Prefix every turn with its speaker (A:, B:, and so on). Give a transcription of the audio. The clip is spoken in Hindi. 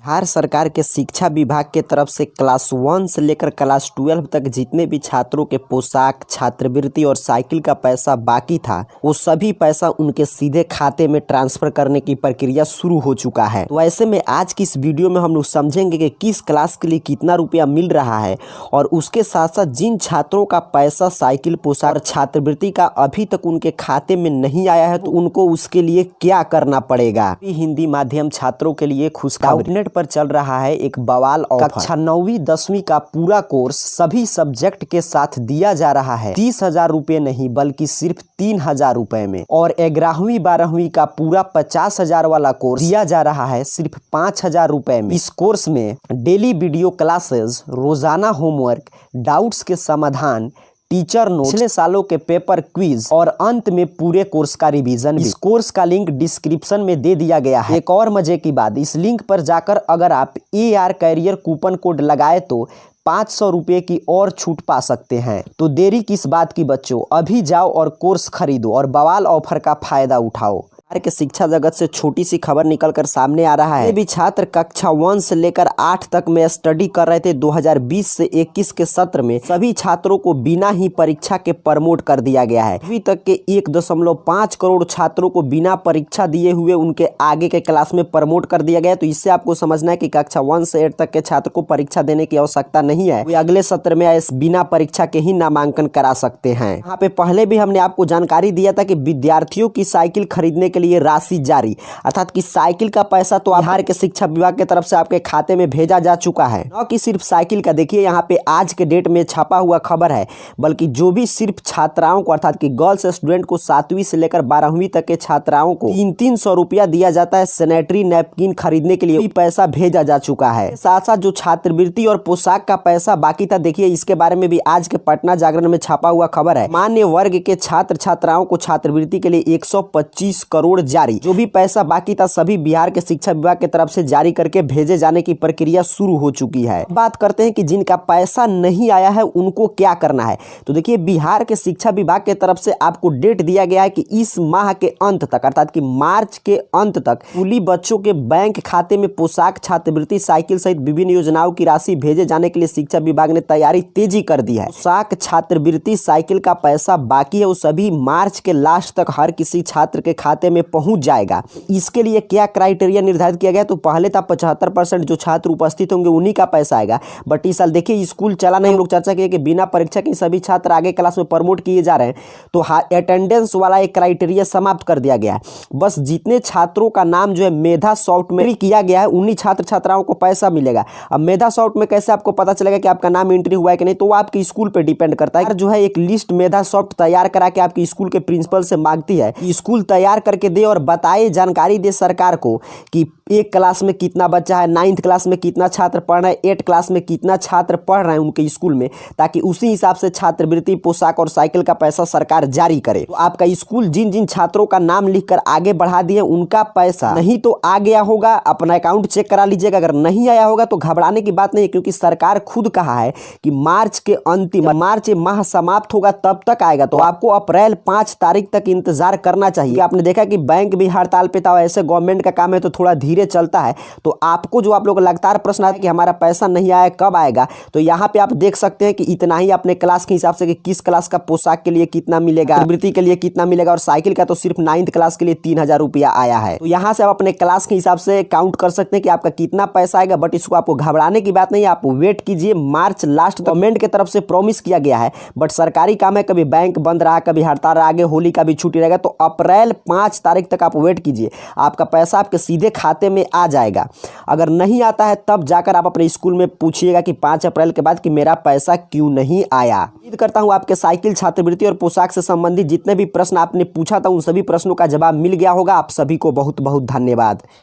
A: बिहार सरकार के शिक्षा विभाग के तरफ से क्लास 1 से लेकर क्लास 12 तक जितने भी छात्रों के पोशाक, छात्रवृत्ति और साइकिल का पैसा बाकी था, वो सभी पैसा उनके सीधे खाते में ट्रांसफर करने की प्रक्रिया शुरू हो चुका है। तो ऐसे में आज की इस वीडियो में हम लोग समझेंगे कि किस क्लास के लिए कितना रुपया मिल रहा है और उसके साथ साथ जिन छात्रों का पैसा साइकिल, पोशाक और छात्रवृत्ति का अभी तक उनके खाते में नहीं आया है तो उनको उसके लिए क्या करना पड़ेगा। हिंदी माध्यम छात्रों के लिए खुशखबरी पर चल रहा है एक बवाल ऑफर। कक्षा 9वीं 10वीं का पूरा कोर्स सभी सब्जेक्ट के साथ दिया जा रहा है 30,000 रुपए नहीं बल्कि सिर्फ 3,000 रुपए में, और 11वीं 12वीं का पूरा 50,000 वाला कोर्स दिया जा रहा है सिर्फ 5,000 रुपए में। इस कोर्स में डेली वीडियो क्लासेस, रोजाना होमवर्क, डाउट्स के समाधान, टीचर नोट, पिछले सालों के पेपर क्विज और अंत में पूरे कोर्स का रिवीजन। इस कोर्स का लिंक डिस्क्रिप्शन में दे दिया गया है। एक और मजे की बात, इस लिंक पर जाकर अगर आप AR कैरियर कूपन कोड लगाए तो 500 रुपये की और छूट पा सकते हैं। तो देरी किस बात की बच्चों, अभी जाओ और कोर्स खरीदो और बवाल ऑफर का फायदा उठाओ। के शिक्षा जगत से छोटी सी खबर निकलकर सामने आ रहा है। ये भी छात्र कक्षा 1 से लेकर 8 तक में स्टडी कर रहे थे। 2020 से 21 के सत्र में सभी छात्रों को बिना ही परीक्षा के प्रमोट कर दिया गया है। अभी तक के 1.5 करोड़ छात्रों को बिना परीक्षा दिए हुए उनके आगे के क्लास में प्रमोट कर दिया गया है। तो इससे आपको समझना है कि कक्षा 1 से 8 तक के छात्र को परीक्षा देने की आवश्यकता नहीं है, वे अगले सत्र में बिना परीक्षा के ही नामांकन करा सकते हैं। यहाँ पे पहले भी हमने आपको जानकारी दिया था कि विद्यार्थियों की साइकिल खरीदने के लिए राशि जारी, अर्थात कि साइकिल का पैसा तो बिहार के शिक्षा विभाग की तरफ से आपके खाते में भेजा जा चुका है। न कि सिर्फ साइकिल का, देखिए यहाँ पे आज के डेट में छपा हुआ खबर है, बल्कि जो भी सिर्फ छात्राओं को अर्थात कि गर्ल्स स्टूडेंट को 7वीं से लेकर 12वीं तक के छात्राओं को 300 रुपया दिया जाता है सैनिटरी नैपकिन खरीदने के लिए, भी पैसा भेजा जा चुका है। साथ साथ जो छात्रवृत्ति और पोशाक का पैसा बाकी था, देखिए इसके बारे में भी आज के पटना जागरण में छपा हुआ खबर है। मान्य वर्ग के छात्र छात्राओं को छात्रवृत्ति के लिए 125 करोड़ जारी। जो भी पैसा बाकी था सभी बिहार के शिक्षा विभाग की तरफ से जारी करके भेजे जाने की प्रक्रिया शुरू हो चुकी है। बात करते हैं कि जिनका पैसा नहीं आया है उनको क्या करना है। तो देखिए बिहार के शिक्षा विभाग की तरफ से आपको डेट दिया गया है कि इस माह के अंत तक अर्थात कि मार्च के अंत तक स्कूली बच्चों के बैंक खाते में पोशाक, छात्रवृत्ति, साइकिल सहित विभिन्न योजनाओं की राशि भेजे जाने के लिए शिक्षा विभाग ने तैयारी तेजी कर दी है। पोशाक, छात्रवृत्ति, साइकिल का पैसा बाकी है वो सभी मार्च के लास्ट तक हर किसी छात्र के खाते में पहुंच जाएगा। इसके लिए क्या क्राइटेरिया निर्धारित किया गया, तो पहले था 75% जो छात्र उपस्थित होंगे उन्हीं का पैसा आएगा। बट इस साल देखिए स्कूल चला नहीं, हम लोग चर्चा किए कि बिना परीक्षा के सभी छात्र आगे क्लास में प्रमोट किए जा रहे हैं, तो अटेंडेंस वाला एक क्राइटेरिया समाप्त कर दिया गया है। बस जितने छात्रों का नाम जो है मेधा सॉफ्ट में किया गया है उन्हीं छात्र छात्राओं को पैसा मिलेगा। अब मेधा सॉफ्ट में कैसे आपको पता चलेगा कि आपका नाम एंट्री हुआ है कि नहीं, तो वो आपके स्कूल पे डिपेंड करता है। जो है एक लिस्ट मेधा सॉफ्ट तैयार करा के आपके स्कूल के प्रिंसिपल से मांगती है, स्कूल तैयार करके दे और बताए, जानकारी दे सरकार को कि 1 क्लास में कितना बच्चा है, 9th क्लास में कितना छात्र पढ़ रहे हैं, 8 क्लास में कितना छात्र पढ़ रहे हैं उनके स्कूल में, ताकि उसी हिसाब से छात्रवृत्ति, पोशाक और साइकिल का पैसा सरकार जारी करे। तो आपका स्कूल जिन जिन छात्रों का नाम लिखकर आगे बढ़ा दिए उनका पैसा नहीं तो आ गया होगा, अपना अकाउंट चेक करा लीजिएगा। अगर नहीं आया होगा तो घबराने की बात नहीं है, क्योंकि सरकार खुद कहा है कि मार्च के अंतिम मार्च माह समाप्त होगा तब तक आएगा। तो आपको अप्रैल 5 तारीख तक इंतजार करना चाहिए। आपने देखा कि बैंक भी हड़ताल पे था, ऐसे गवर्नमेंट का काम है तो थोड़ा धीरे चलता है। तो आपको जो आप लोग लगातार प्रश्न आता है कि हमारा पैसा नहीं आया कब आएगा, तो यहाँ पे आप देख सकते हैं कि इतना ही अपने क्लास के हिसाब से कि किस क्लास का पोशाक के लिए कितना मिलेगा, छात्रवृत्ति के लिए कितना मिलेगा और साइकिल का तो सिर्फ 9th क्लास के लिए 3,000 रुपया आया है। तो यहाँ से आप अपने क्लास के हिसाब से काउंट कर सकते हैं कि आपका कितना पैसा आएगा। बट इसको आपको घबराने की बात नहीं है, आप वेट कीजिए। मार्च लास्ट तक गवर्नमेंट की तरफ से प्रॉमिस किया गया है, बट सरकारी काम है, कभी बैंक बंद रहा, कभी हड़ताल रहा, आगे होली का भी छुट्टी रहेगा। तो अप्रैल 5 तारीख तक आप वेट कीजिए, आपका पैसा आपके सीधे खाते में आ जाएगा। अगर नहीं आता है तब जाकर आप अपने स्कूल में पूछिएगा कि 5 अप्रैल के बाद कि मेरा पैसा क्यों नहीं आया। उम्मीद करता हूं आपके साइकिल, छात्रवृत्ति और पोशाक से संबंधित जितने भी प्रश्न आपने पूछा था उन सभी प्रश्नों का जवाब मिल गया होगा। आप सभी को बहुत बहुत धन्यवाद।